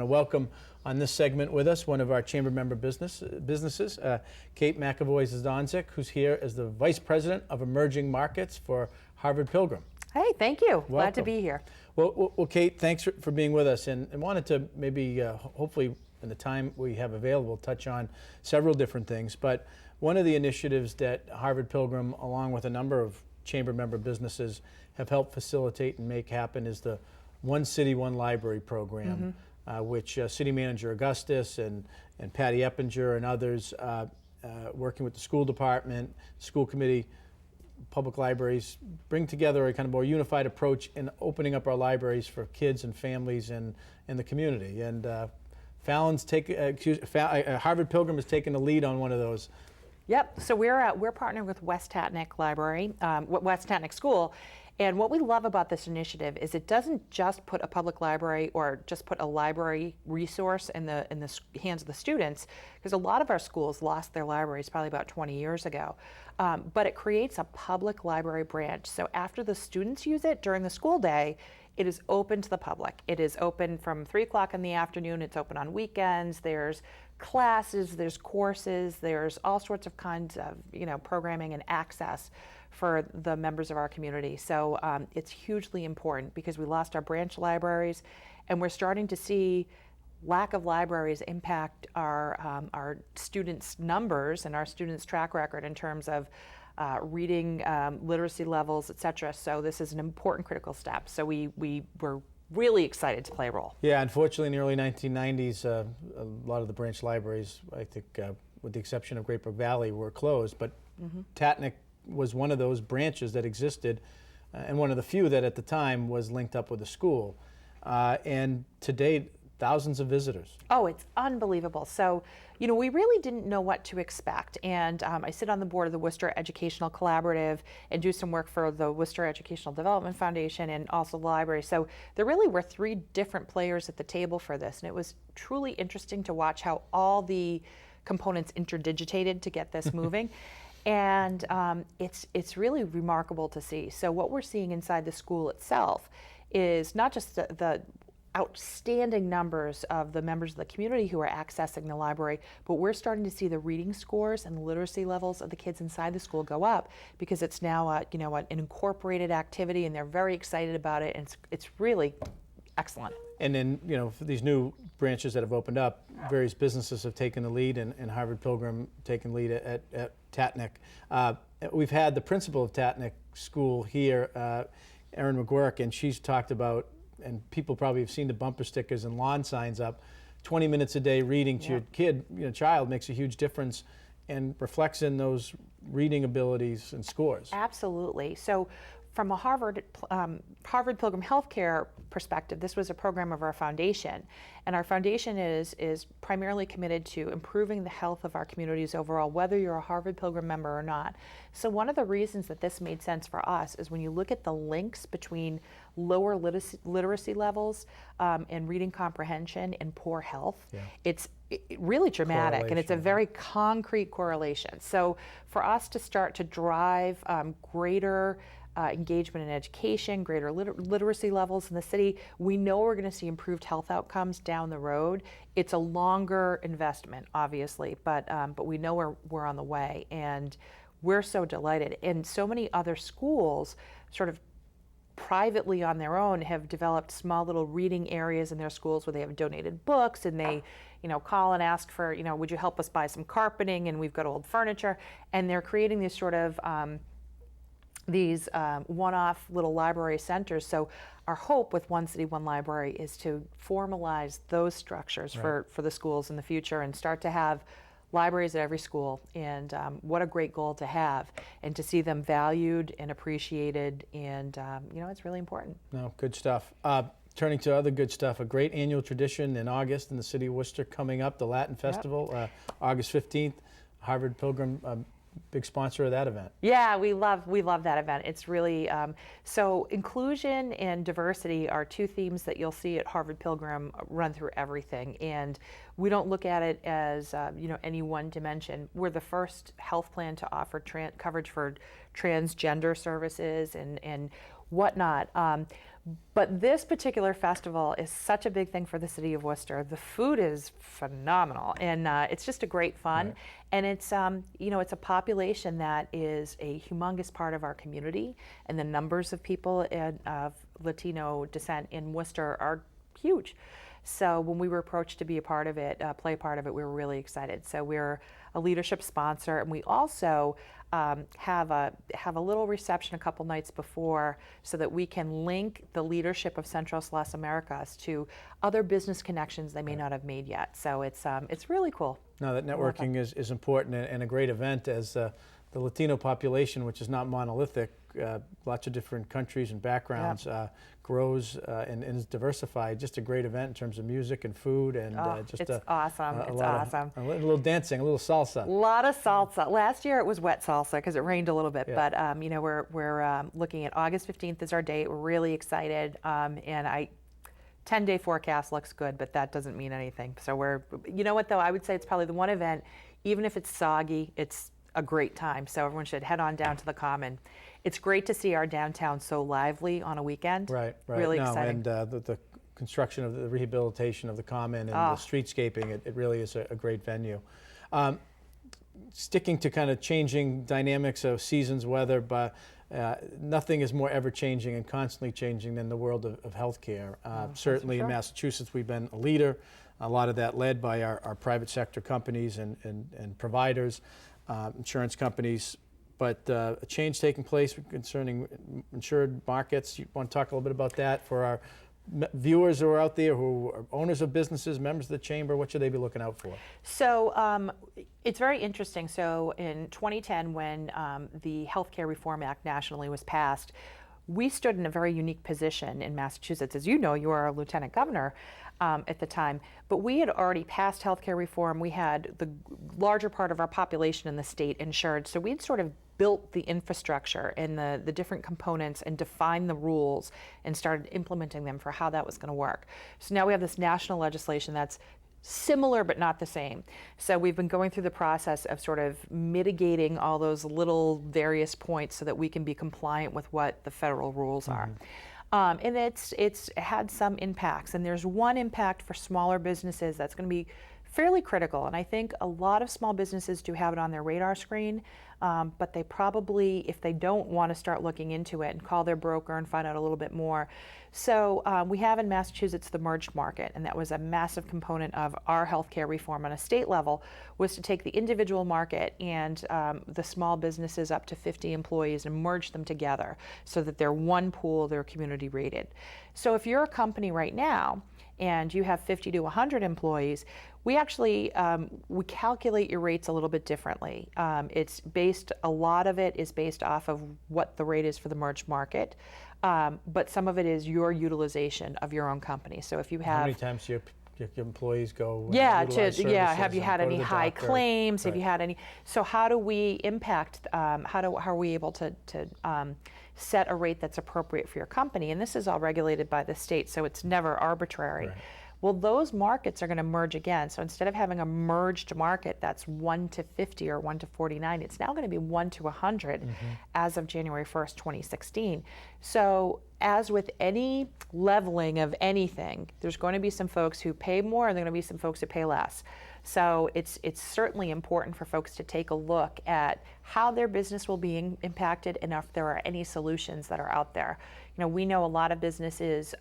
to welcome on this segment with us one of our chamber member businesses, Kate McEvoy-Zdonczyk, who's here as the Vice President of Emerging Markets for Harvard Pilgrim. Hey, thank you. Welcome. Glad to be here. Well, Kate, thanks for being with us, and wanted to maybe, hopefully, in the time we have available, touch on several different things. But one of the initiatives that Harvard Pilgrim, along with a number of chamber member businesses, have helped facilitate and make happen is the One City, One Library program, which City Manager Augustus and Patty Eppinger and others, working with the school department, school committee, public libraries, bring together a kind of more unified approach in opening up our libraries for kids and families in the community. And Harvard Pilgrim has taken the lead on one of those. Yep. So we're partnered with West Tatnuck Library, West Tatnuck School, and what we love about this initiative is it doesn't just put a public library or just put a library resource in the hands of the students, because a lot of our schools lost their libraries probably about 20 years ago. But it creates a public library branch. So after the students use it during the school day, it is open to the public. It is open from 3 o'clock in the afternoon. It's open on weekends. There's classes, there's courses, there's all sorts of kinds of programming and access for the members of our community. So it's hugely important because we lost our branch libraries, and we're starting to see lack of libraries impact our students' numbers and our students' track record in terms of reading literacy levels, et cetera. So this is an important critical step. So we were really excited to play a role. Yeah, unfortunately in the early 1990s, a lot of the branch libraries, I think with the exception of Great Brook Valley, were closed, but Tatnuck was one of those branches that existed, and one of the few that at the time was linked up with the school. And to date, thousands of visitors. Oh, it's unbelievable. So, we really didn't know what to expect. And I sit on the board of the Worcester Educational Collaborative and do some work for the Worcester Educational Development Foundation and also the library. So there really were 3 different players at the table for this. And it was truly interesting to watch how all the components interdigitated to get this moving. And it's really remarkable to see. So what we're seeing inside the school itself is not just the outstanding numbers of the members of the community who are accessing the library, but we're starting to see the reading scores and the literacy levels of the kids inside the school go up because it's now an incorporated activity, and they're very excited about it, and it's really excellent. And then, for these new branches that have opened up, various businesses have taken the lead, and Harvard Pilgrim taken lead at Tatnuck. We've had the principal of Tatnuck School here, Erin McGuirk, and she's talked about, and people probably have seen the bumper stickers and lawn signs up, 20 minutes a day reading to your child makes a huge difference and reflects in those reading abilities and scores. Absolutely. So from a Harvard Pilgrim Healthcare perspective, this was a program of our foundation, and our foundation is primarily committed to improving the health of our communities overall, whether you're a Harvard Pilgrim member or not. So one of the reasons that this made sense for us is when you look at the links between lower literacy levels and reading comprehension and poor health, it's really dramatic, and it's a very concrete correlation. So for us to start to drive greater engagement in education, greater literacy levels in the city, we know we're going to see improved health outcomes down the road. It's a longer investment, obviously, but we know we're on the way, and we're so delighted. And so many other schools sort of privately on their own have developed small little reading areas in their schools where they have donated books, and they call and ask for, would you help us buy some carpeting, and we've got old furniture, and they're creating these sort of one-off little library centers. So our hope with One City, One Library is to formalize those structures for the schools in the future and start to have libraries at every school. And what a great goal to have, and to see them valued and appreciated, and it's really important. No, good stuff. Turning to other good stuff, a great annual tradition in August in the city of Worcester coming up, the Latin Festival, August 15th. Harvard Pilgrim, big sponsor of that event. Yeah, we love that event. It's really, so inclusion and diversity are 2 themes that you'll see at Harvard Pilgrim run through everything. And we don't look at it as, any one dimension. We're the first health plan to offer coverage for transgender services and whatnot. But this particular festival is such a big thing for the city of Worcester. The food is phenomenal, and it's just a great fun. Right. And it's it's a population that is a humongous part of our community, and the numbers of people of Latino descent in Worcester are huge. So when we were approached to be a part of it, play a part of it, we were really excited. So we're a leadership sponsor, and we also have a little reception a couple nights before, so that we can link the leadership of Central Las Americas to other business connections they may not have made yet. So it's really cool. No, that networking is important and a great event, as the Latino population, which is not monolithic, lots of different countries and backgrounds, grows and is diversified. Just a great event in terms of music and food, and it's awesome. It's awesome. A little dancing, a little salsa. A lot of salsa. Last year it was wet salsa because it rained a little bit, but we're looking at August 15th is our date. We're really excited, and 10-day forecast looks good, but that doesn't mean anything. So you know what though, I would say it's probably the one event, even if it's soggy, it's a great time. So everyone should head on down to the Common. It's great to see our downtown so lively on a weekend. Right. Really exciting. And the construction of the rehabilitation of the Common and the streetscaping, it really is a great venue. Sticking to kind of changing dynamics of seasons, weather, but nothing is more ever-changing and constantly changing than the world of healthcare. Certainly in Massachusetts, we've been a leader. A lot of that led by our private sector companies and providers, insurance companies. But a change taking place concerning insured markets. You want to talk a little bit about that for our viewers who are out there who are owners of businesses, members of the chamber? What should they be looking out for? So it's very interesting. So in 2010, when the Healthcare Reform Act nationally was passed, we stood in a very unique position in Massachusetts. As you know, you were a lieutenant governor at the time, but we had already passed healthcare reform. We had the larger part of our population in the state insured, so we'd sort of built the infrastructure and the different components and defined the rules and started implementing them for how that was going to work. So now we have this national legislation that's similar but not the same. So we've been going through the process of sort of mitigating all those little various points so that we can be compliant with what the federal rules are. And it's had some impacts, and there's one impact for smaller businesses that's going to be fairly critical, and I think a lot of small businesses do have it on their radar screen, but they probably, if they don't, want to start looking into it and call their broker and find out a little bit more. So we have in Massachusetts the merged market, and that was a massive component of our healthcare reform on a state level, was to take the individual market and the small businesses up to 50 employees and merge them together so that they're one pool, they're community rated. So if you're a company right now and you have 50 to 100 employees, we actually we calculate your rates a little bit differently. A lot of it is based off of what the rate is for the merged market, but some of it is your utilization of your own company. So if you have, how many times do your employees go? Have you had any high doctor? claims? Right. Have you had any? So how do we impact? How are we able to set a rate that's appropriate for your company? And this is all regulated by the state, so it's never arbitrary. Right. Well, those markets are going to merge again. So instead of having a merged market that's 1 to 50 or 1 to 49, it's now going to be 1 to 100 as of January 1st, 2016. So as with any leveling of anything, there's going to be some folks who pay more and there are going to be some folks who pay less. So it's certainly important for folks to take a look at how their business will be impacted and if there are any solutions that are out there. You know, we know a lot of businesses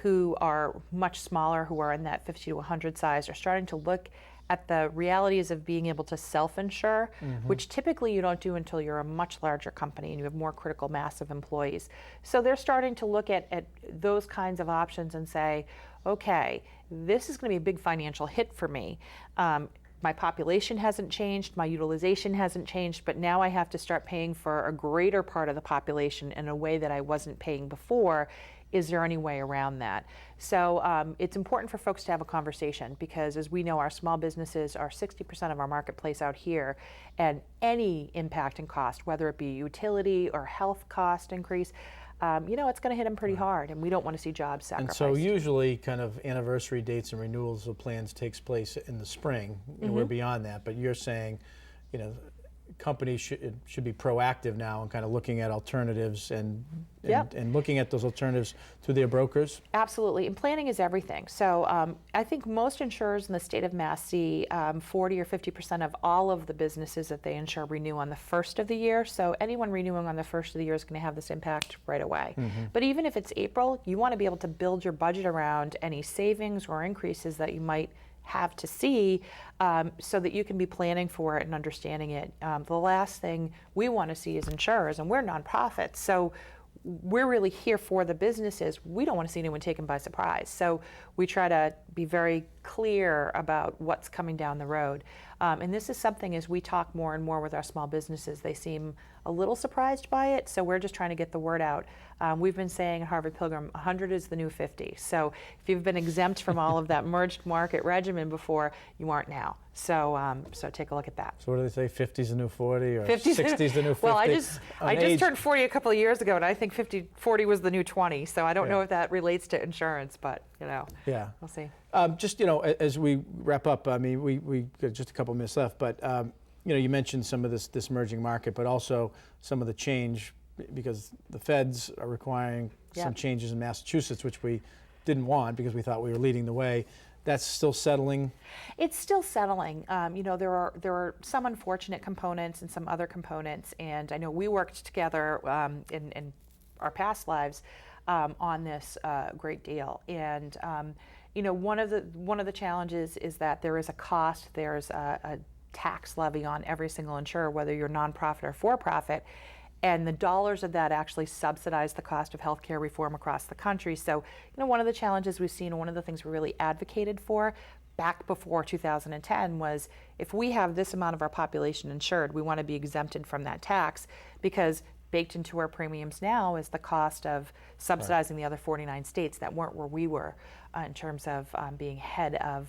who are much smaller, who are in that 50 to 100 size, are starting to look at the realities of being able to self-insure, which typically you don't do until you're a much larger company and you have more critical mass of employees. So they're starting to look at those kinds of options and say, okay, this is going to be a big financial hit for me. My population hasn't changed, my utilization hasn't changed, but now I have to start paying for a greater part of the population in a way that I wasn't paying before. Is there any way around that? So it's important for folks to have a conversation because, as we know, our small businesses are 60% of our marketplace out here, and any impact in cost, whether it be utility or health cost increase, it's going to hit them pretty hard, and we don't want to see jobs sacrificed. And so usually kind of anniversary dates and renewals of plans takes place in the spring. We're beyond that, but you're saying, companies should be proactive now and kind of looking at alternatives and looking at those alternatives through their brokers? Absolutely, and planning is everything. So I think most insurers in the state of Mass see 40 or 50% of all of the businesses that they insure renew on the first of the year. So anyone renewing on the first of the year is going to have this impact right away. But even if it's April, you want to be able to build your budget around any savings or increases that you might have to see, so that you can be planning for it and understanding it. The last thing we want to see as insurers, and we're nonprofits, so we're really here for the businesses. We don't want to see anyone taken by surprise. So we try to be very clear about what's coming down the road. And this is something, as we talk more and more with our small businesses, they seem a little surprised by it. So we're just trying to get the word out. We've been saying at Harvard Pilgrim, 100 is the new 50. So if you've been exempt from all of that merged market regimen before, you aren't now. So so take a look at that. So what do they say, 50's the new 40 or 60's the new 50? Well, I just turned 40 a couple of years ago, and I think 40 was the new 20. So I don't know if that relates to insurance, but yeah, we'll see. Just as we wrap up, I mean, we got just a couple minutes left, but you mentioned some of this merging market, but also some of the change, because the feds are requiring some changes in Massachusetts, which we didn't want because we thought we were leading the way. That's still settling? It's still settling. There are some unfortunate components and some other components, and I know we worked together in our past lives on this great deal. And one of the challenges is that there is a cost. There's a tax levy on every single insurer, whether you're nonprofit or for-profit, and the dollars of that actually subsidize the cost of healthcare reform across the country. So, one of the challenges we've seen, and one of the things we really advocated for back before 2010 was, if we have this amount of our population insured, we want to be exempted from that tax, because baked into our premiums now is the cost of subsidizing the other 49 states that weren't where we were in terms of being head of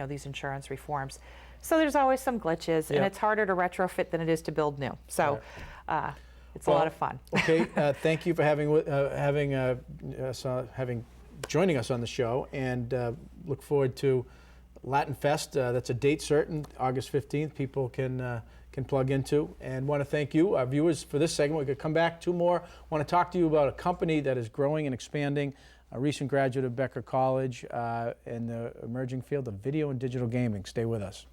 these insurance reforms. So there's always some glitches, and it's harder to retrofit than it is to build new. So it's a lot of fun. Okay, thank you for joining us on the show, and look forward to Latin Fest. That's a date certain, August 15th. People can plug into, and want to thank you, our viewers, for this segment. We could come back 2 more. Want to talk to you about a company that is growing and expanding, a recent graduate of Becker College in the emerging field of video and digital gaming. Stay with us.